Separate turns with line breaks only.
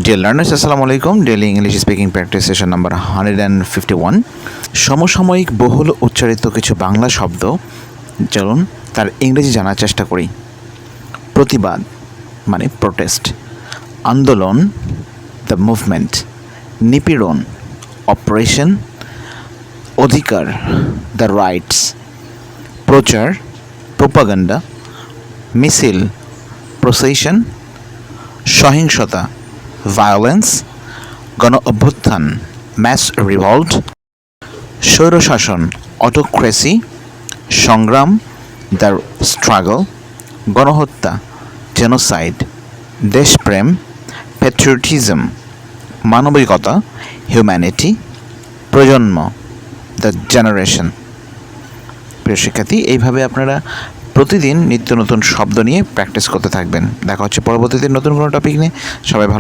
Dear learners, Assalamu alaikum. Daily English speaking practice session number 151. সমসাময়িক বহুল উচ্চারিত কিছু বাংলা শব্দ চলুন তার ইংরেজি জানার চেষ্টা করি। প্রতিবাদ মানে প্রোটেস্ট, আন্দোলন দ্য মুভমেন্ট, নিপীড়ন অপারেশন, অধিকার দ্য রাইটস, প্রচার প্রোপাগান্ডা, মিছিল প্রসেশন, সহিংসতা ভায়োলেন্স, গণ অভ্যুত্থান ম্যাস রিভল্ট, স্বৈরশাসন অটোক্রেসি, সংগ্রাম দ্য স্ট্রাগল, গণহত্যা জেনোসাইড, দেশপ্রেম প্যাট্রিয়টিজম, মানবিকতা হিউম্যানিটি, প্রজন্ম দ্য জেনারেশন। প্রিয় শিক্ষার্থী, এইভাবে আপনারা প্রতিদিন নিত্য নতুন শব্দ নিয়ে প্র্যাকটিস করতে থাকবেন। দেখা হচ্ছে পরবর্তীতে নতুন কোনো টপিক নিয়ে। সবাই ভালো